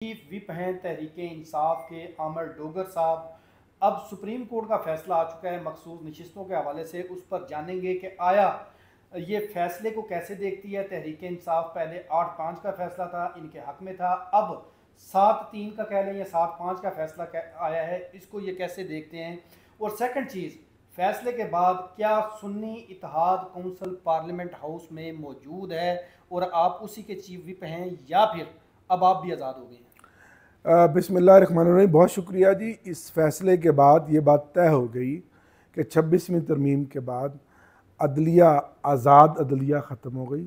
Chief whip हैं तहरीक इंसाफ के आमर डोगर साहब। अब सुप्रीम कोर्ट का फैसला आ चुका है मखसूस नशिस्तों के हवाले से, उस पर जानेंगे कि आया ये फैसले को कैसे देखती है तहरीक इंसाफ। पहले 8-5 का फैसला था, इनके हक में था, अब 7-3 का कह लें या 7-5 का फैसला आया है, इसको ये कैसे देखते हैं। और सेकंड चीज़, फैसले के बाद क्या सुन्नी इत्तेहाद कौंसिल पार्लियामेंट हाउस में मौजूद है और आप उसी के चीफ विप हैं या फिर अब आप भी आज़ाद हो गए हैं। बिस्मिल्लाहिर्रहमानिर्रहीम। बहुत शुक्रिया जी। इस फैसले के बाद ये बात तय हो गई कि 26वीं तरमीम के बाद अदलिया आज़ाद अदलिया ख़त्म हो गई,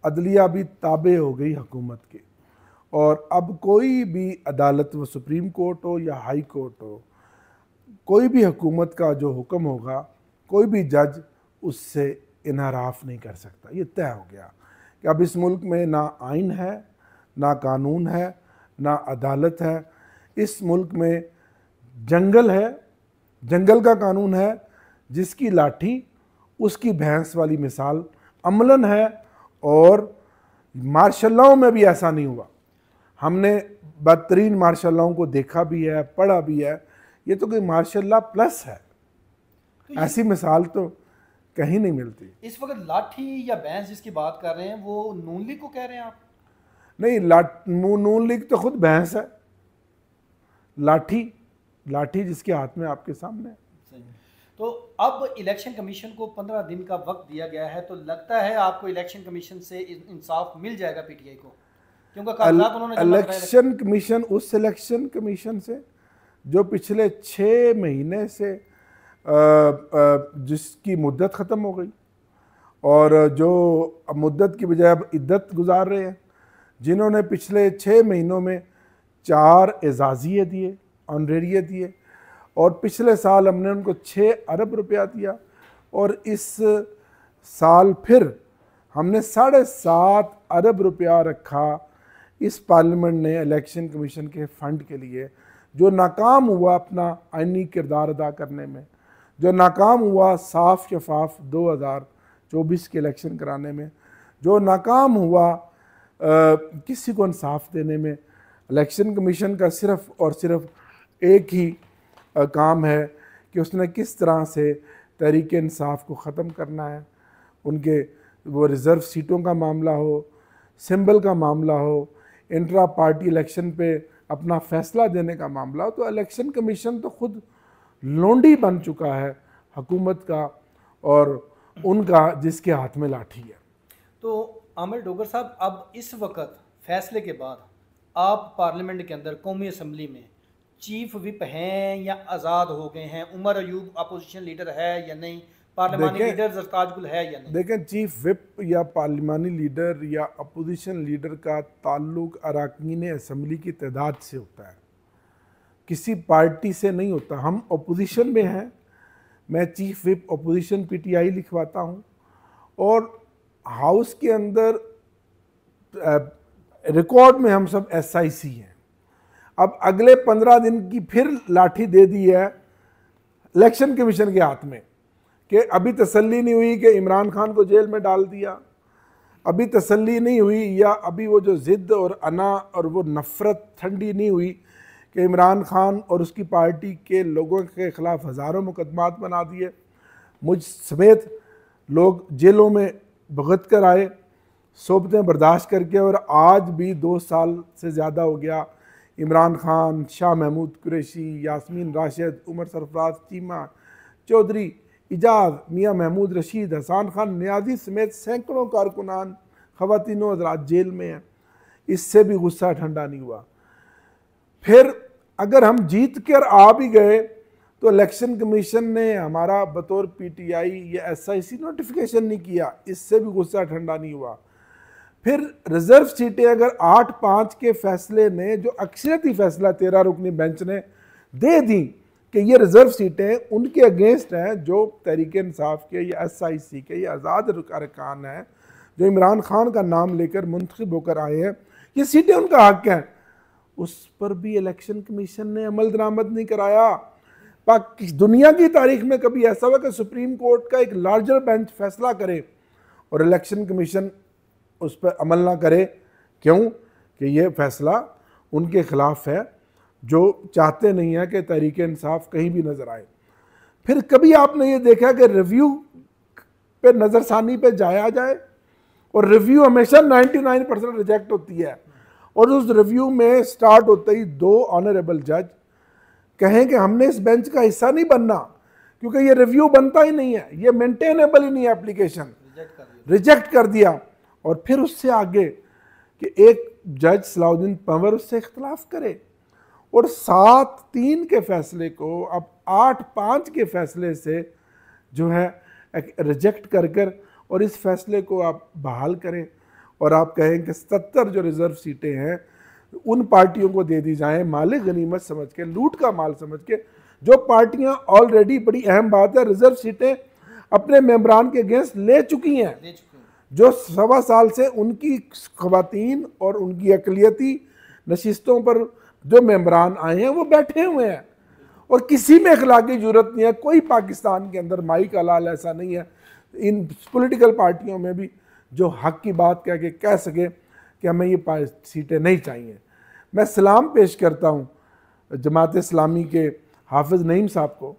अदलिया भी ताबे हो गई हुकूमत के, और अब कोई भी अदालत, वो सुप्रीम कोर्ट हो या हाई कोर्ट हो, कोई भी हुकूमत का जो हुक्म होगा कोई भी जज उससे इनहराफ नहीं कर सकता। ये तय हो गया कि अब इस मुल्क में ना आइन है, ना कानून है, ना अदालत है। इस मुल्क में जंगल है, जंगल का कानून है, जिसकी लाठी उसकी भैंस वाली मिसाल अमलन है। और मार्शल लॉ में भी ऐसा नहीं हुआ। हमने बदतरीन मार्शल लॉ को देखा भी है, पढ़ा भी है। ये तो कोई मार्शल लॉ प्लस है, तो ऐसी मिसाल तो कहीं नहीं मिलती। इस वक्त लाठी या भैंस जिसकी बात कर रहे हैं वो नून लीग को कह रहे हैं आप? नहीं, नून लीग तो खुद भैंस है। लाठी जिसके हाथ में आपके सामने है। तो अब इलेक्शन कमीशन को 15 दिन का वक्त दिया गया है, तो लगता है आपको इलेक्शन कमीशन से इंसाफ मिल जाएगा पीटीआई को, क्योंकि कागजात उन्होंने इलेक्शन कमीशन उस इलेक्शन कमीशन से जो पिछले 6 महीने से जिसकी मुद्दत ख़त्म हो गई और जो मुद्दत की बजाय अब इद्दत गुजार रहे हैं, जिन्होंने पिछले 6 महीनों में 4 एजाज़िये दिए, ऑनरेरिये दिए, और पिछले साल हमने उनको 6 अरब रुपया दिया, और इस साल फिर हमने 7.5 अरब रुपया रखा इस पार्लियामेंट ने इलेक्शन कमीशन के फ़ंड के लिए, जो नाकाम हुआ अपना आइनी किरदार अदा करने में, जो नाकाम हुआ साफ शफाफ 2024 के इलेक्शन कराने में, जो नाकाम हुआ किसी को इंसाफ देने में। इलेक्शन कमीशन का सिर्फ़ और सिर्फ एक ही काम है कि उसने किस तरह से तहरीक इंसाफ को ख़त्म करना है। उनके वो रिज़र्व सीटों का मामला हो, सिंबल का मामला हो, इंट्रा पार्टी इलेक्शन पे अपना फ़ैसला देने का मामला हो, तो इलेक्शन कमीशन तो ख़ुद लोंडी बन चुका है हुकूमत का और उनका, जिसके हाथ में लाठी है। तो आमिर डोगर साहब, अब इस वक्त फैसले के बाद आप पार्लियामेंट के अंदर कौमी असम्बली में चीफ विप हैं या आज़ाद हो गए हैं? उमर अयूब अपोजिशन लीडर है या नहीं? पार्लियामानी लीडर ज़रताज गुल है या नहीं? देखें, चीफ विप या पार्लियामानी लीडर या अपोजिशन लीडर का ताल्लुक अरकान असम्बली की तादाद से होता है, किसी पार्टी से नहीं होता। हम अपोजिशन में हैं, मैं चीफ विप अपोजिशन पीटीआई लिखवाता हूँ, और हाउस के अंदर रिकॉर्ड में हम सब एसआईसी हैं। अब अगले 15 दिन की फिर लाठी दे दी है इलेक्शन कमीशन के हाथ में कि अभी तसल्ली नहीं हुई कि इमरान खान को जेल में डाल दिया, अभी तसल्ली नहीं हुई, या अभी वो जो ज़िद और अना और वो नफ़रत ठंडी नहीं हुई कि इमरान खान और उसकी पार्टी के लोगों के ख़िलाफ़ हज़ारों मुकदमात बना दिए, मुझ समेत लोग जेलों में भुगत कर आए सोबतें बर्दाश्त करके, और आज भी 2 साल से ज़्यादा हो गया इमरान खान, शाह महमूद कुरैशी, यास्मीन राशिद, उमर सरफराज, चीमा चौधरी, इजाज़, मियाँ महमूद रशीद, हसान खान न्याजी समेत सैकड़ों कारकुनान ख़वातीनों हज़रात जेल में हैं। इससे भी गुस्सा ठंडा नहीं हुआ। फिर अगर हम जीत कर आ भी गए तो इलेक्शन कमीशन ने हमारा बतौर पीटीआई या एसआईसी नोटिफिकेशन नहीं किया, इससे भी गुस्सा ठंडा नहीं हुआ। फिर रिजर्व सीटें अगर 8-5 के फैसले ने, जो अक्सरियती फैसला 13 रुकनी बेंच ने दे दी कि ये रिजर्व सीटें उनके अगेंस्ट हैं, जो तहरीक इंसाफ के या एसआईसी के या आज़ाद अरकान हैं, जो इमरान खान का नाम लेकर मुंतखब होकर आए हैं, ये सीटें उनका हक हैं, उस पर भी इलेक्शन कमीशन ने अमल दरामद नहीं कराया। दुनिया की तारीख में कभी ऐसा हुआ कि सुप्रीम कोर्ट का एक लार्जर बेंच फैसला करे और इलेक्शन कमीशन उस पर अमल ना करे? क्यों कि ये फैसला उनके ख़िलाफ़ है, जो चाहते नहीं है कि तहरीक इंसाफ कहीं भी नज़र आए। फिर कभी आपने ये देखा कि रिव्यू पे नज़रसानी पे जाया जाए, और रिव्यू हमेशा 99% रिजेक्ट होती है, और उस रिव्यू में स्टार्ट होते ही 2 ऑनरेबल जज कहें कि हमने इस बेंच का हिस्सा नहीं बनना, क्योंकि ये रिव्यू बनता ही नहीं है, ये मेंटेनेबल ही नहीं है, एप्लीकेशन रिजेक्ट कर दिया। और फिर उससे आगे कि एक जज सलाउद्दीन पंवर उससे इख्तलाफ करे, और 7-3 के फैसले को अब 8-5 के फैसले से जो है रिजेक्ट कर और इस फैसले को आप बहाल करें, और आप कहें कि 70 जो रिज़र्व सीटें हैं उन पार्टियों को दे दी जाएं, माल गनीमत समझ के, लूट का माल समझ के, जो पार्टियां ऑलरेडी, बड़ी अहम बात है, रिज़र्व सीटें अपने मेंबरान के अगेंस्ट ले चुकी हैं, जो 1.25 साल से उनकी ख़वातीन और उनकी अक़लियती नशिस्तों पर जो मेंबरान आए हैं वो बैठे हुए हैं, और किसी में अखलाकी जरूरत नहीं है। कोई पाकिस्तान के अंदर माई का लाल ऐसा नहीं है इन पॉलिटिकल पार्टियों में भी जो हक की बात कह के कह सके कि हमें ये सीटें नहीं चाहिए। मैं सलाम पेश करता हूँ जमात इस्लामी के हाफिज़ नईम साहब को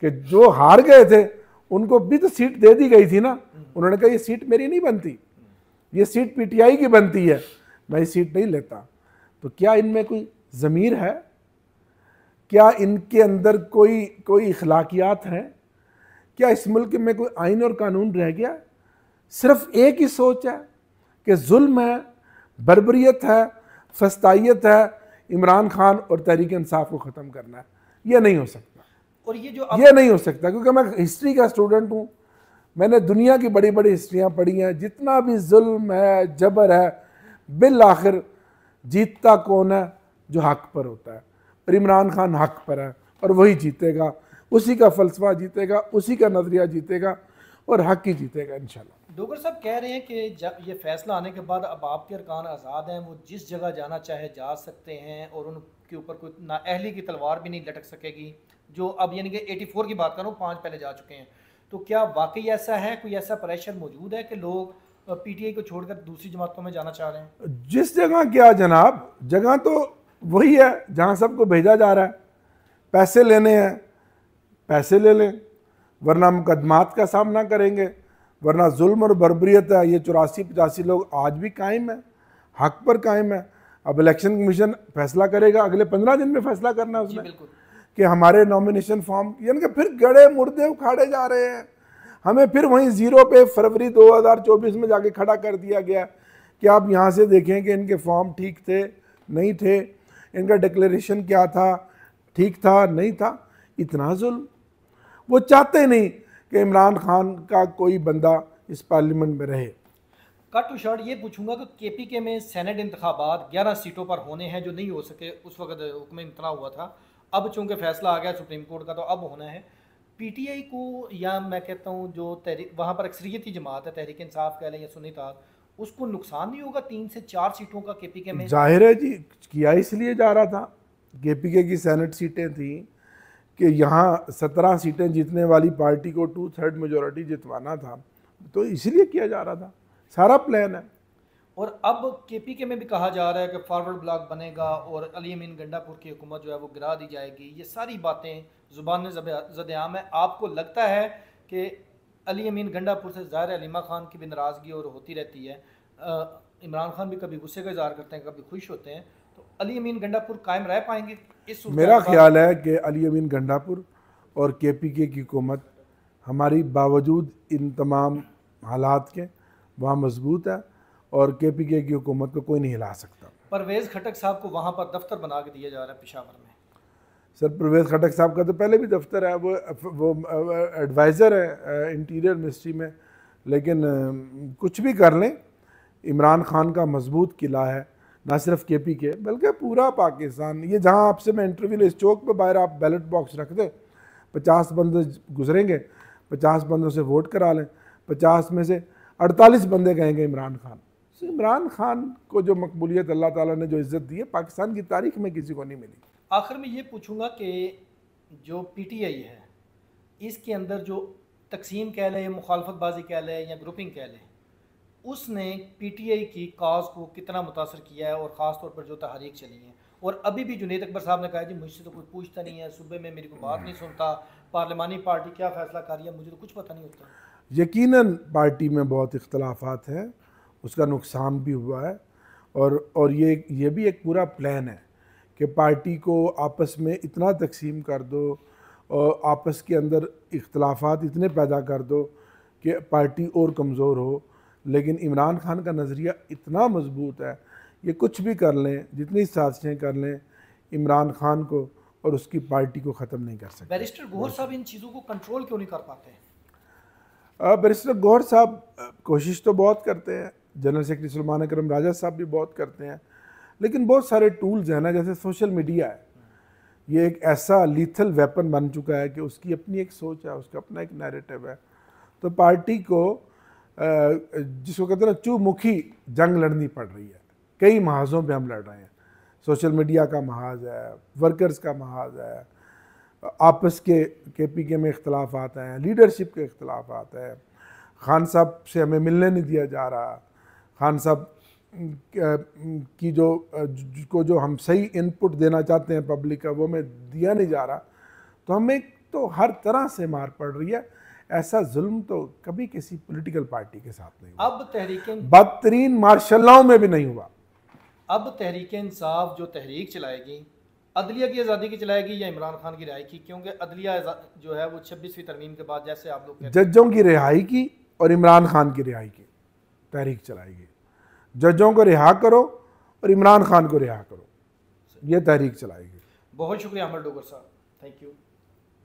कि जो हार गए थे उनको भी तो सीट दे दी गई थी ना, उन्होंने कहा ये सीट मेरी नहीं बनती, ये सीट पीटीआई की बनती है, मैं ये सीट नहीं लेता। तो क्या इनमें कोई ज़मीर है? क्या इनके अंदर कोई इखलाकियात हैं? क्या इस मुल्क में कोई आइन और कानून रह गया? सिर्फ एक ही सोच है कि जुल्म है, बर्बरियत है, फस्तायत है, इमरान खान और तहरीक इंसाफ को ख़त्म करना है। ये नहीं हो सकता, और ये नहीं हो सकता, क्योंकि मैं हिस्ट्री का स्टूडेंट हूँ, मैंने दुनिया की बड़ी बड़ी हिस्ट्रियाँ पढ़ी हैं। जितना भी जुल्म है, जबर है, बिल आखिर जीतता कौन है? जो हक पर होता है, और इमरान खान हक पर है और वही जीतेगा, उसी का फ़लसफ़ा जीतेगा, उसी का नज़रिया जीतेगा और हक ही जीतेगा इंशाल्लाह। डोगर साहब कह रहे हैं कि जब ये फैसला आने के बाद अब आपके अरकान आज़ाद हैं, वो जिस जगह जाना चाहे जा सकते हैं, और उनके ऊपर कोई नाअहली की तलवार भी नहीं लटक सकेगी, जो अब यानी कि 84 की बात करूँ, 5 पहले जा चुके हैं। तो क्या वाकई ऐसा है, कोई ऐसा प्रेशर मौजूद है कि लोग पीटीआई को छोड़कर दूसरी जमातों में जाना चाह रहे हैं? जिस जगह क्या जनाब, जगह तो वही है जहाँ सबको भेजा जा रहा है। पैसे लेने हैं, पैसे ले लें, वरना मुकदमात का सामना करेंगे, वरना जुल्म और बर्बरियत है। ये 84-85 लोग आज भी कायम है, हक पर कायम है। अब इलेक्शन कमीशन फैसला करेगा, अगले 15 दिन में फैसला करना है उसने कि हमारे नॉमिनेशन फॉर्म, यानी कि फिर गड़े मुर्दे उखाड़े जा रहे हैं। हमें फिर वहीं ज़ीरो पे फरवरी 2024 में जाके खड़ा कर दिया गया कि आप यहाँ से देखें कि इनके फॉर्म ठीक थे नहीं थे, इनका डिक्लेरेशन क्या था, ठीक था नहीं था। इतना जुल्म, वो चाहते नहीं कि इमरान खान का कोई बंदा इस पार्लियामेंट में रहे। कट टू शॉर्ट ये पूछूंगा कि केपीके में सेनेट इंतखाबात 11 सीटों पर होने हैं, जो नहीं हो सके उस वक्त हुक्म इम्तना हुआ था। अब चूंकि फैसला आ गया सुप्रीम कोर्ट का, तो अब होना है। पीटीआई को, या मैं कहता हूँ जो तहरीक वहाँ पर अक्सरियती जमात है, तहरीक इंसाफ कह लें या सुन्नी ताक, उसको नुकसान नहीं होगा 3 से 4 सीटों का केपीके में? जाहिर है जी, किया इसलिए जा रहा था। केपीके की सेनेट सीटें थी कि यहाँ 17 सीटें जीतने वाली पार्टी को 2/3 मेजोरिटी जितवाना था, तो इसलिए किया जा रहा था, सारा प्लान है। और अब केपीके में भी कहा जा रहा है कि फॉरवर्ड ब्लॉक बनेगा और अली अमीन गंडापुर की हुकूमत जो है वो गिरा दी जाएगी। ये सारी बातें ज़ुबान ज़द-ए-आम है। आपको लगता है कि अली अमीन गंडापुर से ज़ाहिर अलीमा खान की भी नाराज़गी और होती रहती है, इमरान खान भी कभी गुस्से का इज़हार करते हैं, कभी खुश होते हैं, तो अली अमीन गंडापुर कायम रह पाएंगे? इस मेरा ख्याल है कि अली अमीन गंडापुर और केपीके की हुकूमत हमारी बावजूद इन तमाम हालात के वहाँ मजबूत है, और केपीके की हुकूमत को कोई नहीं हिला सकता। परवेज़ खटक साहब को वहाँ पर दफ्तर बना के दिया जा रहा है पेशावर में। सर, परवेज़ खटक साहब का तो पहले भी दफ्तर है, वो एडवाइज़र है इंटीरियर मिनिस्ट्री में, लेकिन कुछ भी कर लें, इमरान खान का मजबूत किला है, ना सिर्फ केपीके बल्कि पूरा पाकिस्तान। ये जहाँ आपसे मैं इंटरव्यू ले, इस चौक पे बाहर आप बैलेट बॉक्स रख दें, 50 बंदे गुजरेंगे, 50 बंदों से वोट करा लें, 50 में से 48 बंदे कहेंगे इमरान खान। इमरान खान को जो मकबूलियत अल्लाह ताला ने जो इज़्ज़त दी है, पाकिस्तान की तारीख में किसी को नहीं मिली। आखिर में ये पूछूंगा कि जो पीटीआई है, इसके अंदर जो तकसीम कह लें, मुखालफतबाजी कह लें या ग्रुपिंग कह लें, उसने पीटीआई की काज को कितना मुतासर किया है, और ख़ास तौर पर जो तहरीक चली है। और अभी भी जुनेद अकबर साहब ने कहा जी मुझसे तो कोई पूछता नहीं है, सुबह में मेरी को बात नहीं सुनता, पार्लिमानी पार्टी क्या फ़ैसला कर रही है मुझे तो कुछ पता नहीं होता। यकीनन पार्टी में बहुत इख्तलाफात हैं, उसका नुकसान भी हुआ है, और ये भी एक पूरा प्लान है कि पार्टी को आपस में इतना तकसीम कर दो और आपस के अंदर इख्तलाफात इतने पैदा कर दो कि पार्टी और कमज़ोर हो। लेकिन इमरान खान का नज़रिया इतना मजबूत है, ये कुछ भी कर लें, जितनी साजिशें कर लें, इमरान खान को और उसकी पार्टी को ख़त्म नहीं कर सकते। बैरिस्टर गौहर साहब इन चीज़ों को कंट्रोल क्यों नहीं कर पाते? बैरिस्टर गौहर साहब कोशिश तो बहुत करते हैं, जनरल सेक्रेटरी सुलेमान अकरम राजा साहब भी बहुत करते हैं, लेकिन बहुत सारे टूल्स हैं ना, जैसे सोशल मीडिया है, ये एक ऐसा लीथल वेपन बन चुका है कि उसकी अपनी एक सोच है, उसका अपना एक नैरेटिव है। तो पार्टी को जिसको कहते हैं ना चूमुखी जंग लड़नी पड़ रही है, कई महाजों पे हम लड़ रहे हैं। सोशल मीडिया का महाज है, वर्कर्स का महाज है, आपस के KPK में इख्तलाफ आता है, लीडरशिप के इख्तलाफ आता है, खान साहब से हमें मिलने नहीं दिया जा रहा, खान साहब की जो हम सही इनपुट देना चाहते हैं पब्लिक का वो हमें दिया नहीं जा रहा। तो हमें तो हर तरह से मार पड़ रही है। ऐसा जुल्म तो कभी किसी पॉलिटिकल पार्टी के साथ नहीं हुआ, अब तहरीकें बदतरीन मार्शलों में भी नहीं हुआ। अब तहरीक इंसाफ जो तहरीक चलाएगी, अदलिया की आज़ादी की चलाएगी या इमरान खान की रिहाई की? क्योंकि अदलिया जो है वो 26वीं तरमीम के बाद, जैसे आप लोग कहते हैं, जजों की रिहाई की और इमरान खान की रिहाई की तहरीक चलाएगी। जजों को रिहा करो और इमरान खान को रिहा करो, ये तहरीक चलाएगी। बहुत शुक्रिया अमर डोगर साहब, थैंक यू।